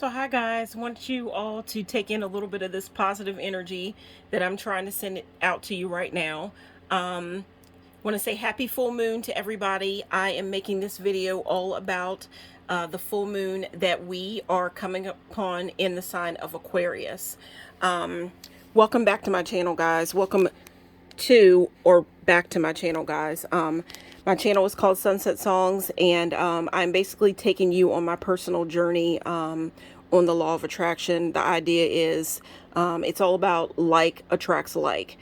So hi guys, want you all to take in a little bit of this positive energy that I'm trying to send it out to you right now. Want to say happy full moon to everybody. I am making this video all about the full moon that we are coming upon in the sign of Aquarius. Welcome back to my channel, guys. Welcome to or back to my channel, guys. My channel is called Sunset Songs, and I'm basically taking you on my personal journey on the law of attraction. The idea is it's all about like attracts like.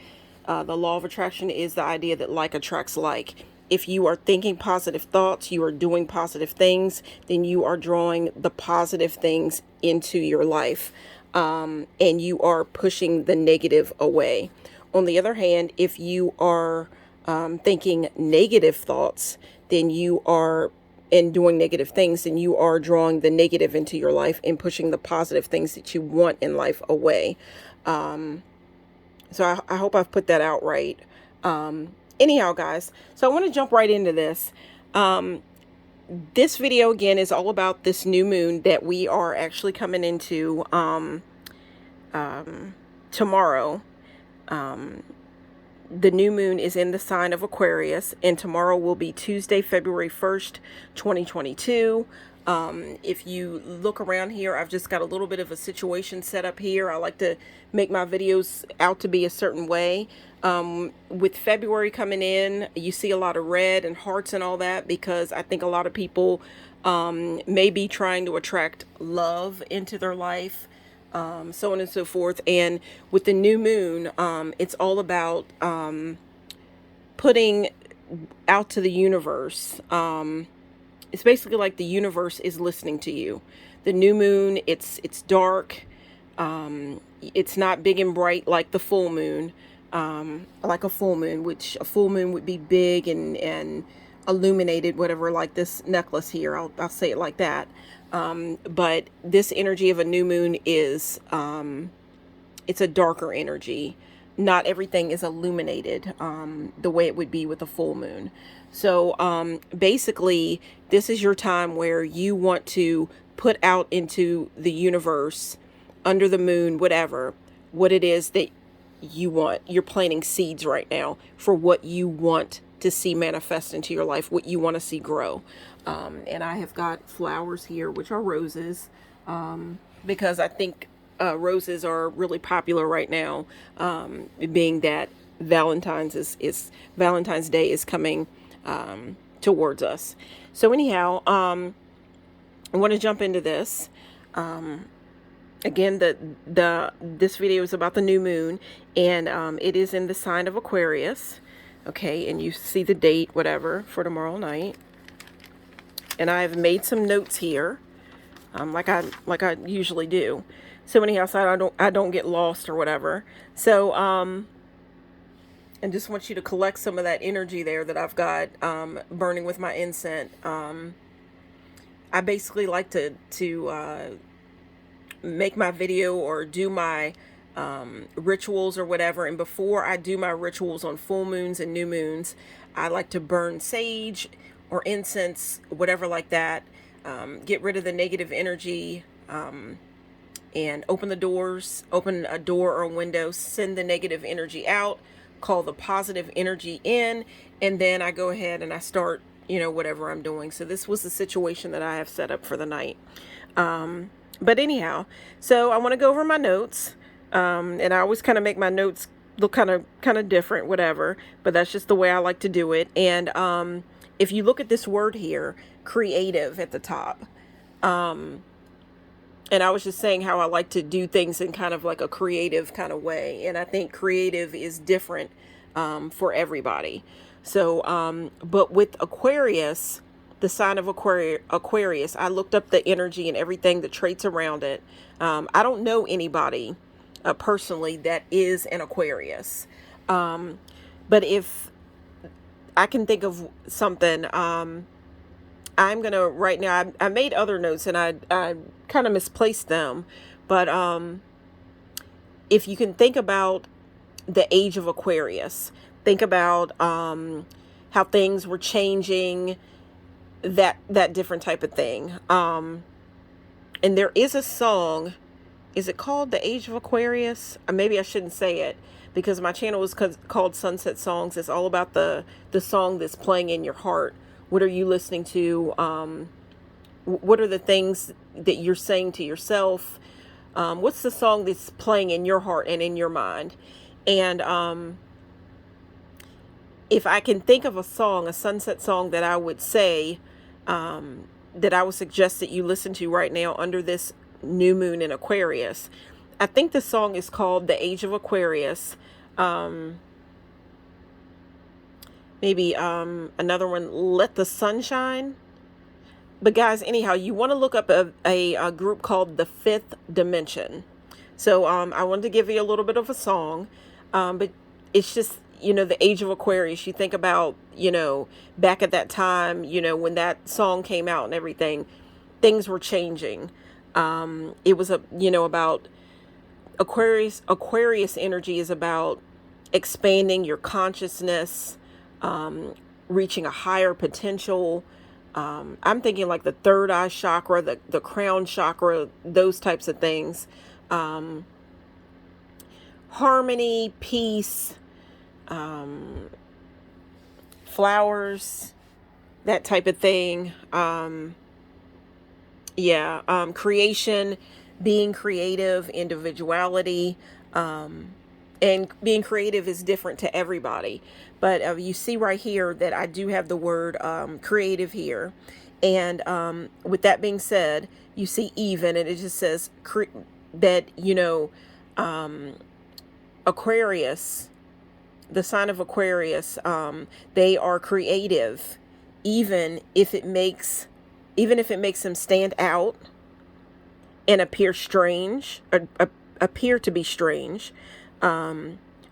The law of attraction is the idea that like attracts like. If you are thinking positive thoughts, you are doing positive things, then you are drawing the positive things into your life, and you are pushing the negative away. On the other hand, if you are thinking negative thoughts, then you are and doing negative things, then you are drawing the negative into your life and pushing the positive things that you want in life away. So I hope I've put that out right. Anyhow, guys, so I want to jump right into this. This video, again, is all about this new moon that we are actually coming into tomorrow. The new moon is in the sign of Aquarius, and tomorrow will be Tuesday, February 1st, 2022. If you look around here, I've just got a little bit of a situation set up here. I like to make my videos out to be a certain way. With February coming in, you see a lot of red and hearts and all that because I think a lot of people may be trying to attract love into their life. So on and so forth. And with the new moon, it's all about putting out to the universe. It's basically like the universe is listening to you. The new moon, it's dark. It's not big and bright like the full moon. Like a full moon, which a full moon would be big and illuminated, whatever, like this necklace here. I'll say it like that. But this energy of a new moon is, it's a darker energy. Not everything is illuminated, the way it would be with a full moon. So, basically, this is your time where you want to put out into the universe, under the moon, whatever, what it is that you want. You're planting seeds right now for what you want to see manifest into your life, what you want to see grow. And I have got flowers here, which are roses, because I think roses are really popular right now, being that Valentine's Day is coming towards us. So anyhow, I want to jump into this. Again, this video is about the new moon, and it is in the sign of Aquarius. Okay, and you see the date, whatever, for tomorrow night. And I've made some notes here, like I usually do. So anyhow, so I don't get lost or whatever. So I just want you to collect some of that energy there that I've got burning with my incense. I basically like to make my video or do my rituals or whatever, and before I do my rituals on full moons and new moons, I like to burn sage or incense, whatever like that, get rid of the negative energy, and open a door or a window, send the negative energy out, call the positive energy in, and then I go ahead and I start, whatever I'm doing. So this was the situation that I have set up for the night. But anyhow, so I want to go over my notes, and I always kind of make my notes look kind of different, whatever, but that's just the way I like to do it. And if you look at this word here, creative at the top, and I was just saying how I like to do things in kind of like a creative kind of way, and I think creative is different for everybody. So, but with Aquarius, the sign of Aquarius, I looked up the energy and everything, the traits around it. I don't know anybody personally that is an Aquarius. But if I can think of something, I'm going to right now, I made other notes and I kind of misplaced them. But if you can think about the age of Aquarius, think about how things were changing, that different type of thing. And there is a song. Is it called The Age of Aquarius? Or maybe I shouldn't say it, because my channel is called Sunset Songs. It's all about the song that's playing in your heart. What are you listening to? What are the things that you're saying to yourself? What's the song that's playing in your heart and in your mind? And if I can think of a song, a sunset song that I would say, that I would suggest that you listen to right now under this new moon in Aquarius, I think the song is called The Age of Aquarius. Maybe another one, Let the Sun Shine. But guys, anyhow, you want to look up a group called The Fifth Dimension. So I wanted to give you a little bit of a song, but it's just, the Age of Aquarius. You think about, back at that time, when that song came out and everything, things were changing. It was about Aquarius energy is about expanding your consciousness, reaching a higher potential. I'm thinking like the third eye chakra, the crown chakra, those types of things. Harmony, peace, flowers, that type of thing. Creation, being creative, individuality, and being creative is different to everybody. But you see right here that I do have the word creative here. And with that being said, you see even, and it just says that, Aquarius, the sign of Aquarius, they are creative, even if it makes them stand out and appear strange, or appear to be strange.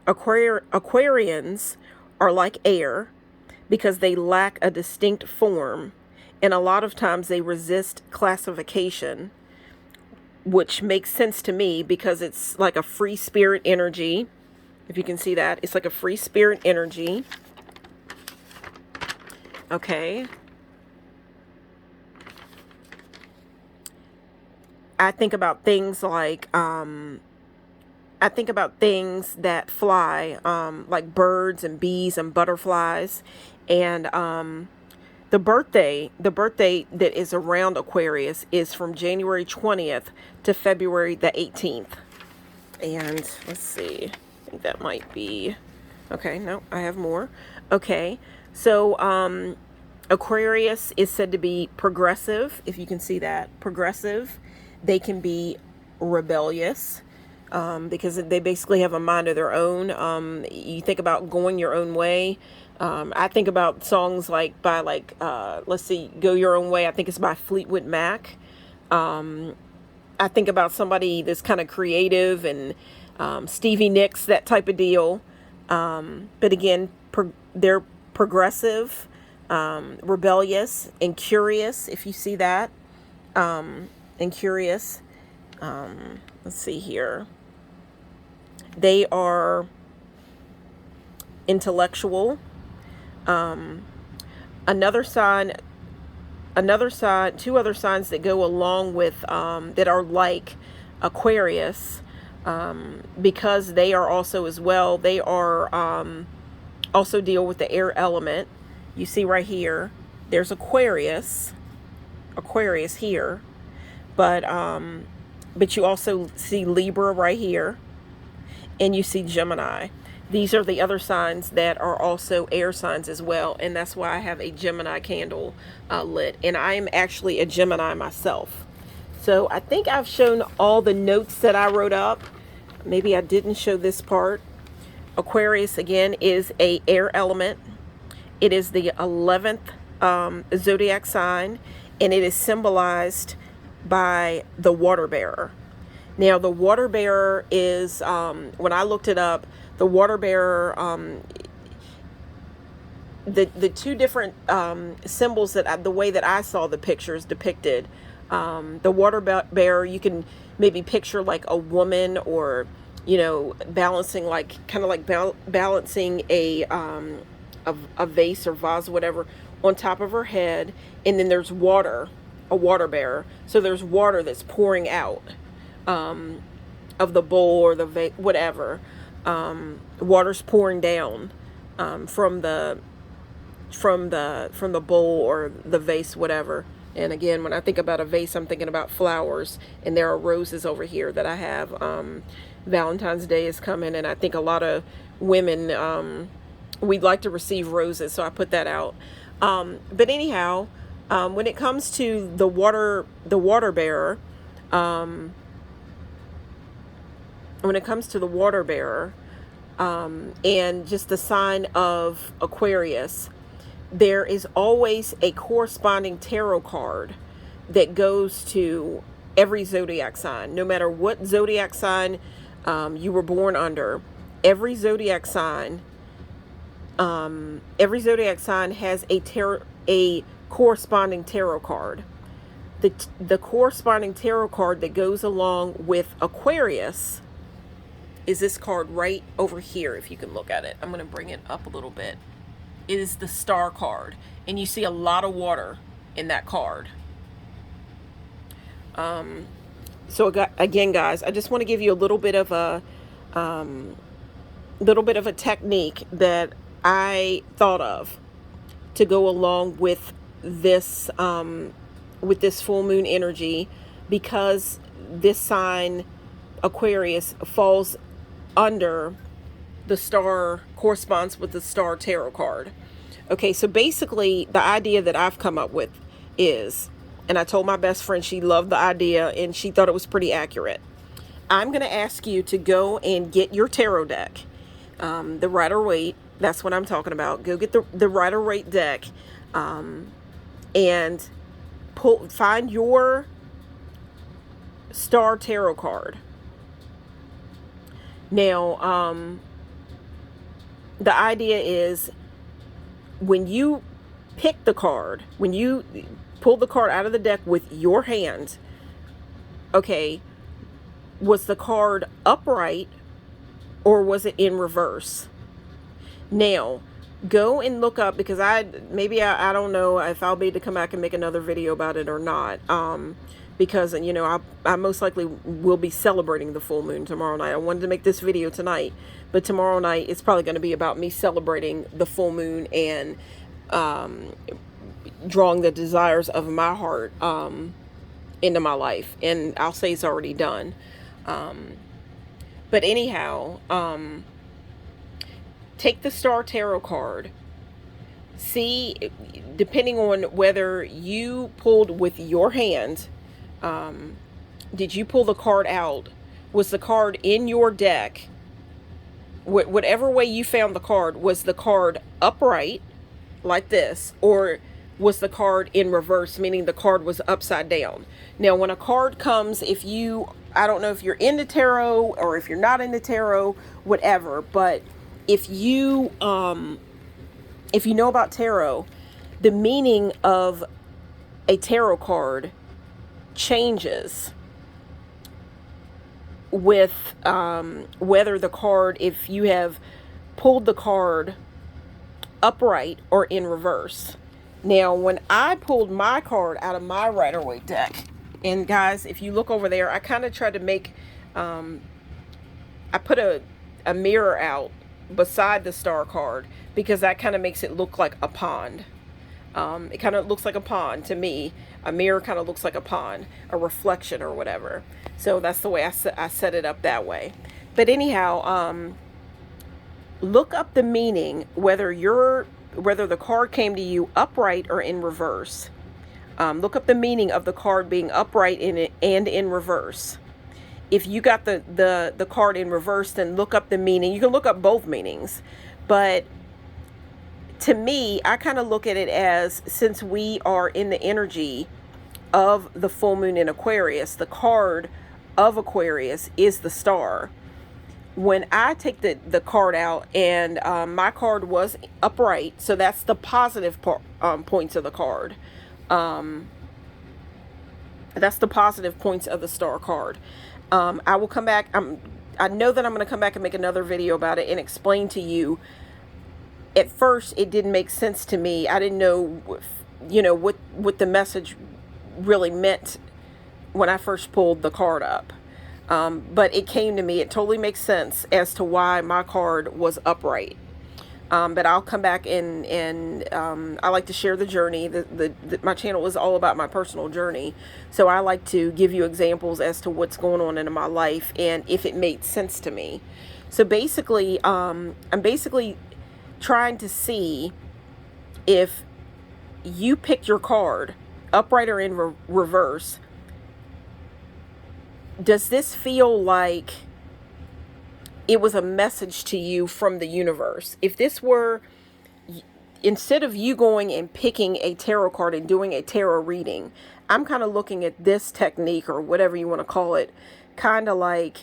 Aquarians are like air because they lack a distinct form, and a lot of times they resist classification, which makes sense to me because it's like a free spirit energy. If you can see that, it's like a free spirit energy. Okay. I think about things like, that fly, like birds and bees and butterflies. And the birthday that is around Aquarius is from January 20th to February the 18th. And let's see, I think that might be, okay, no, I have more. Okay, so Aquarius is said to be progressive, if you can see that, progressive. They can be rebellious, because they basically have a mind of their own. You think about going your own way. I think about songs let's see, Go Your Own Way. I think it's by Fleetwood Mac. I think about somebody that's kind of creative and Stevie Nicks, that type of deal. But again, they're progressive, rebellious, and curious, if you see that. And curious. Let's see here. They are intellectual. Two other signs that go along with, that are like Aquarius, because they are also as well, they are, also deal with the air element. You see right here, there's Aquarius here, but you also see Libra right here, and you see Gemini. These are the other signs that are also air signs as well, and that's why I have a Gemini candle lit, and I am actually a Gemini myself. So I think I've shown all the notes that I wrote up. Maybe I didn't show this part. Aquarius, again, is a air element. It is the 11th zodiac sign, and it is symbolized by the water bearer. Now, the water bearer is, when I looked it up, the water bearer, the two different symbols the way that I saw the pictures depicted, the water bearer, you can maybe picture like a woman, or, balancing, balancing a vase or vase or whatever on top of her head, and then there's water a water bearer. So there's water that's pouring out of the bowl or the whatever. Water's pouring down from the bowl or the vase, whatever. And again, when I think about a vase, I'm thinking about flowers, and there are roses over here that I have. Valentine's Day is coming, and I think a lot of women, we'd like to receive roses, so I put that out. But anyhow, when it comes to the water bearer, and just the sign of Aquarius, there is always a corresponding tarot card that goes to every zodiac sign, no matter what zodiac sign you were born under. Every zodiac sign has a corresponding tarot card. The corresponding tarot card that goes along with Aquarius is this card right over here. If you can look at it, I'm going to bring it up a little bit. It is the Star card, and you see a lot of water in that card. So again, guys, I just want to give you a little bit of a technique that I thought of to go along with this full moon energy, because this sign, Aquarius, falls under the star, corresponds with the Star tarot card. Okay, so basically the idea that I've come up with is, and I told my best friend, she loved the idea and she thought it was pretty accurate. I'm going to ask you to go and get your tarot deck, the Rider-Waite. That's what I'm talking about. Go get the Rider-Waite deck, and find your Star tarot card. Now, the idea is, when you pick the card, when you pull the card out of the deck with your hand, okay, was the card upright or was it in reverse? Now, go and look up, because I don't know if I'll be able to come back and make another video about it or not. Because, you know, I most likely will be celebrating the full moon tomorrow night. I wanted to make this video tonight, but tomorrow night it's probably going to be about me celebrating the full moon and drawing the desires of my heart into my life. And I'll say it's already done. But anyhow, take the Star tarot card. See, depending on whether you pulled with your hand, did you pull the card out? Was the card in your deck? Whatever way you found the card, was the card upright like this, or was the card in reverse, meaning the card was upside down? Now, when a card comes, I don't know if you're into tarot or if you're not into tarot, whatever, but if you know about tarot, the meaning of a tarot card changes with whether the card, if you have pulled the card upright or in reverse. Now, when I pulled my card out of my Rider-Waite deck, and guys, if you look over there, I kind of tried to make, I put a mirror out beside the Star card, because that kind of makes it look like a pond. It kind of looks like a pond to me. A mirror kind of looks like a pond, a reflection or whatever. So that's the way I set it up that way. But anyhow, look up the meaning, whether the card came to you upright or in reverse. Look up the meaning of the card being upright and in reverse. If you got the card in reverse, then look up the meaning. You can look up both meanings, but to me, I kind of look at it as, since we are in the energy of the full moon in Aquarius, the card of Aquarius is the Star. When I take the card out, and my card was upright, so that's the positive points of the card. That's the positive points of the Star card. I will come back. I know that I'm going to come back and make another video about it and explain to you. At first, it didn't make sense to me. I didn't know, what the message really meant when I first pulled the card up. But it came to me, it totally makes sense as to why my card was upright. But I'll come back and I like to share the journey. My channel is all about my personal journey. So I like to give you examples as to what's going on in my life and if it made sense to me. So basically, I'm basically trying to see if you picked your card upright or in reverse. Does this feel like it was a message to you from the universe? If this were, instead of you going and picking a tarot card and doing a tarot reading, I'm kind of looking at this technique, or whatever you want to call it, kind of like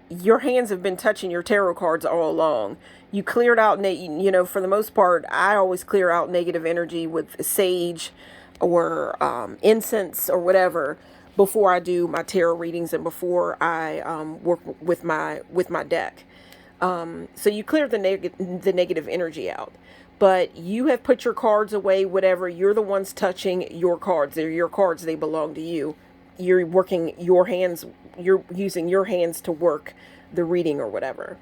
your hands have been touching your tarot cards all along. You cleared out, for the most part, I always clear out negative energy with sage or incense or whatever before I do my tarot readings and before I work with my deck. So you clear the negative energy out. But you have put your cards away, whatever. You're the ones touching your cards. They're your cards. They belong to you. You're working your hands. You're using your hands to work the reading or whatever.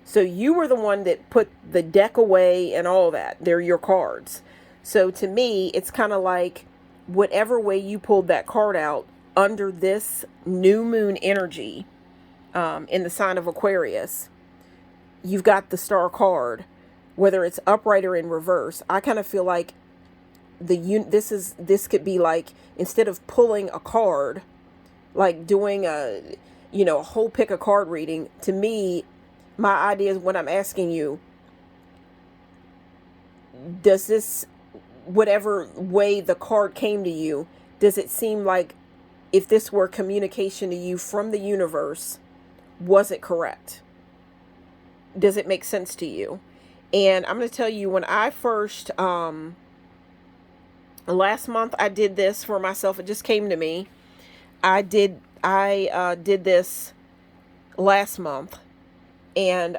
So you were the one that put the deck away and all that. They're your cards. So to me, it's kind of like whatever way you pulled that card out under this new moon energy in the sign of Aquarius, you've got the star card, whether it's upright or in reverse. I kind of feel like this could be like, instead of pulling a card, like doing a whole pick a card reading, to me, my idea is, when I'm asking you, does this, whatever way the card came to you, does it seem like if this were communication to you from the universe, was it correct? Does it make sense to you? And I'm going to tell you, when I first, last month, I did this for myself. It just came to me. I did this last month, and,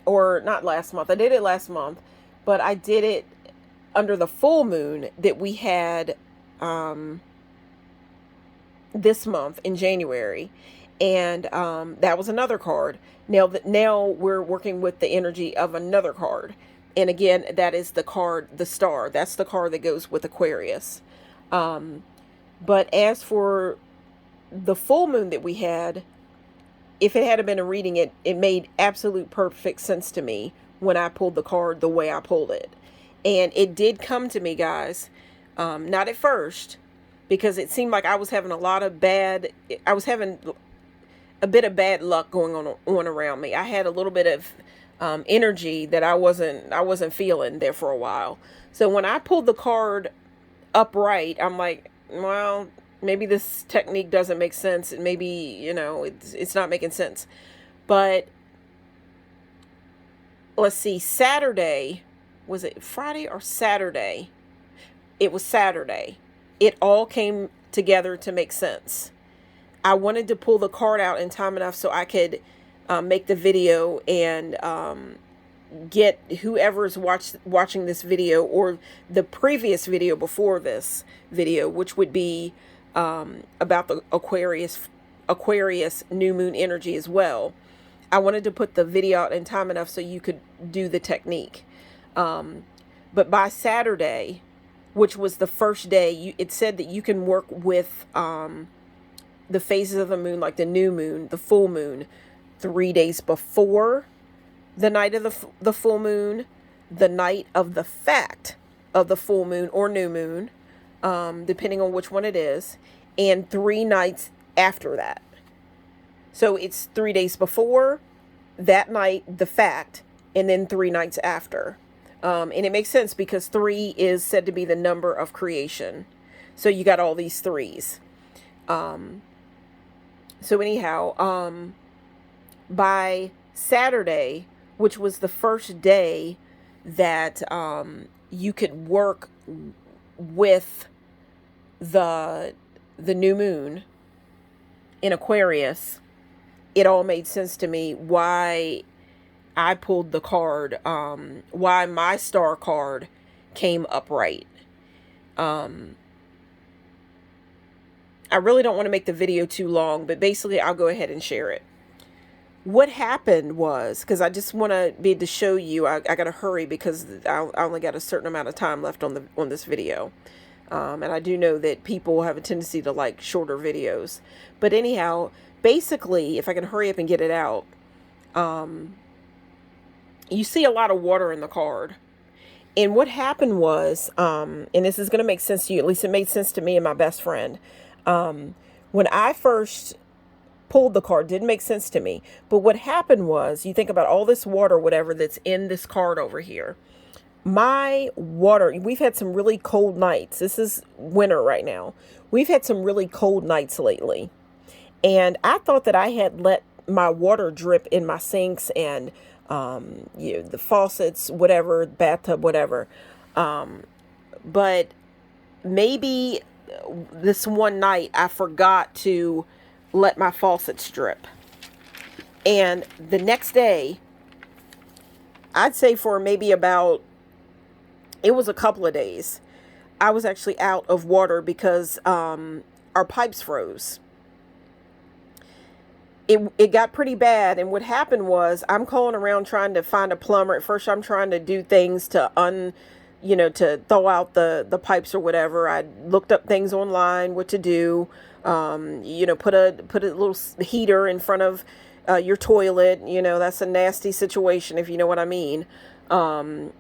or not last month, I did it last month, but I did it under the full moon that we had, this month in January. And that was another card. Now we're working with the energy of another card. And again, that is the card, the star. That's the card that goes with Aquarius. But as for the full moon that we had, if it had been a reading, it made absolute perfect sense to me when I pulled the card the way I pulled it. And it did come to me, guys. Not at first, because it seemed like I was having a bit of bad luck going on around me. I had a little bit of energy that I wasn't feeling there for a while. So when I pulled the card upright, I'm like, well, maybe this technique doesn't make sense, and maybe it's not making sense. But let's see, Saturday, was it Friday or Saturday? It was Saturday. It all came together to make sense. I wanted to pull the card out in time enough so I could make the video and get whoever's watching this video, or the previous video before this video, which would be about the Aquarius new moon energy as well. I wanted to put the video out in time enough so you could do the technique. But by Saturday, which was the first day, it said that you can work with the phases of the moon, like the new moon, the full moon, 3 days before the night of the full moon, the night of the fact of the full moon or new moon, depending on which one it is, and 3 nights after that. So it's 3 days before, that night, the fact, and then 3 nights after. And it makes sense because 3 is said to be the number of creation. So you got all these 3s. So anyhow, by Saturday, which was the first day that you could work with the new moon in Aquarius, it all made sense to me why I pulled the card, why my star card came upright. I really don't want to make the video too long, but basically I'll go ahead and share it. What happened was, because I just want to be able to show you, I got to hurry because I only got a certain amount of time left on this video. And I do know that people have a tendency to like shorter videos. But anyhow, basically, if I can hurry up and get it out, you see a lot of water in the card. And what happened was, and this is going to make sense to you, at least it made sense to me and my best friend. When I first pulled the card, didn't make sense to me. But what happened was, you think about all this water, whatever, that's in this card over here. My water, we've had some really cold nights. This is winter right now. We've had some really cold nights lately. And I thought that I had let my water drip in my sinks and the faucets, whatever, bathtub, whatever. But maybe this one night I forgot to let my faucets drip. And the next day, I'd say for maybe about, it was a couple of days, I was actually out of water because our pipes froze. It got pretty bad, and what happened was I'm calling around trying to find a plumber. At first, I'm trying to do things to to thaw out the pipes or whatever. I looked up things online, what to do. Put a little heater in front of your toilet. That's a nasty situation if you know what I mean. To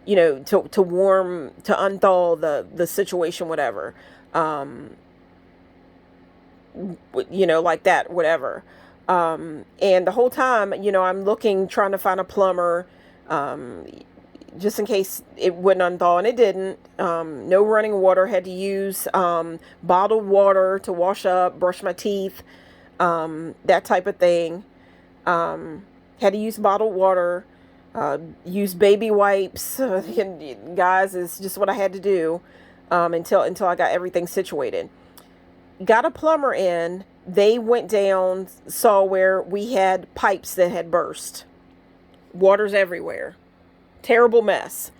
warm, to unthaw the situation, whatever. Like that, whatever. And the whole time, I'm looking, trying to find a plumber, just in case it wouldn't unthaw, and it didn't. No running water, had to use bottled water to wash up, brush my teeth, that type of thing. Had to use bottled water, use baby wipes. Guys, it's just what I had to do until I got everything situated. Got a plumber in. They went down, saw where we had pipes that had burst. Water's everywhere. Terrible mess.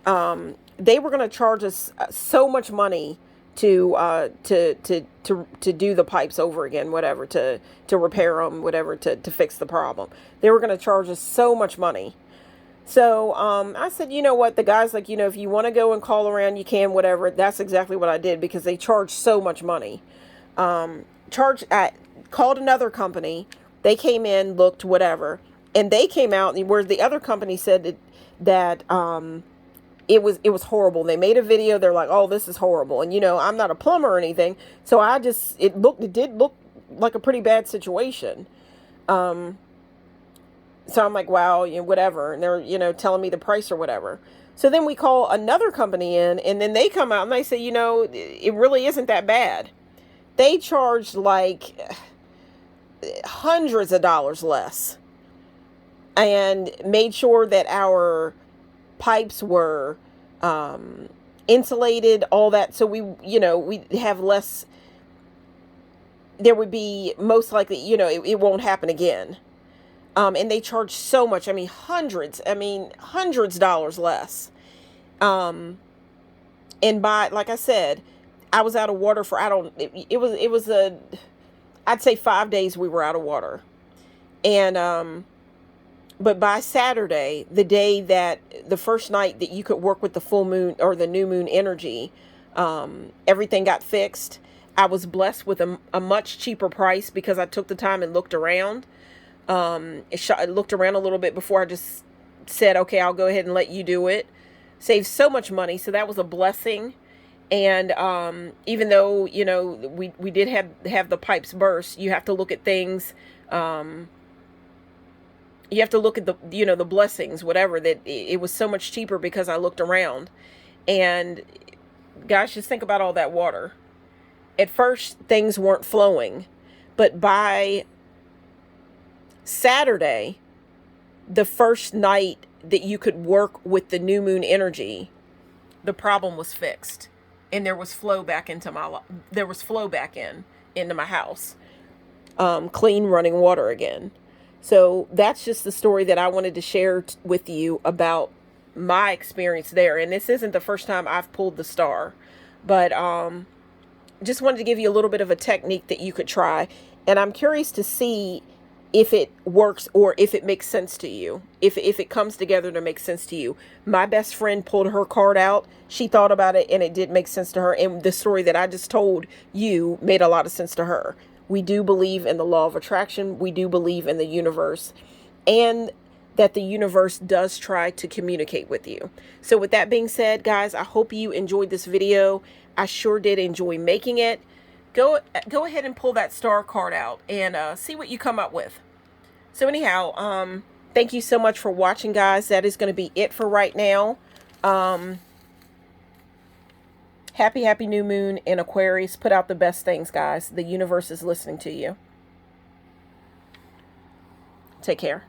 They were going to charge us so much money to do the pipes over again, whatever, to repair them, whatever, to fix the problem. They were going to charge us so much money. So I said, you know what? The guy's like, if you want to go and call around, you can, whatever. That's exactly what I did because they charged so much money. I called another company. They came in, looked, whatever, and they came out, where the other company said that it was horrible. They made a video. They're like, oh, this is horrible. And I'm not a plumber or anything, so it did look like a pretty bad situation. So I'm like, wow, whatever. And they're telling me the price or whatever. So then we call another company in, and then they come out and they say, it really isn't that bad. They charged like hundreds of dollars less and made sure that our pipes were insulated, all that. So we have less, there would be most likely, it won't happen again. And they charge so much. Hundreds of dollars less. And like I said, I was out of water for, I'd say 5 days we were out of water. And, but by Saturday, the day that the first night that you could work with the full moon or the new moon energy, everything got fixed. I was blessed with a much cheaper price because I took the time and looked around. I looked around a little bit before I just said, okay, I'll go ahead and let you do it. Saved so much money. So that was a blessing. And even though, we did have the pipes burst, you have to look at things. You have to look at the blessings, whatever, that it was so much cheaper because I looked around. And guys, just think about all that water. At first, things weren't flowing. But by Saturday, the first night that you could work with the new moon energy, the problem was fixed. And there was flow back into my house. Clean running water again. So that's just the story that I wanted to share with you about my experience there. And this isn't the first time I've pulled the star. But just wanted to give you a little bit of a technique that you could try. And I'm curious to see if it works or if it makes sense to you. If it comes together to make sense to you. My best friend pulled her card out. She thought about it and it did make sense to her. And the story that I just told you made a lot of sense to her. We do believe in the law of attraction. We do believe in the universe. And that the universe does try to communicate with you. So with that being said, guys, I hope you enjoyed this video. I sure did enjoy making it. Go ahead and pull that star card out and see what you come up with. So anyhow, thank you so much for watching, guys. That is going to be it for right now. Happy new moon in Aquarius. Put out the best things, guys. The universe is listening to you. Take care.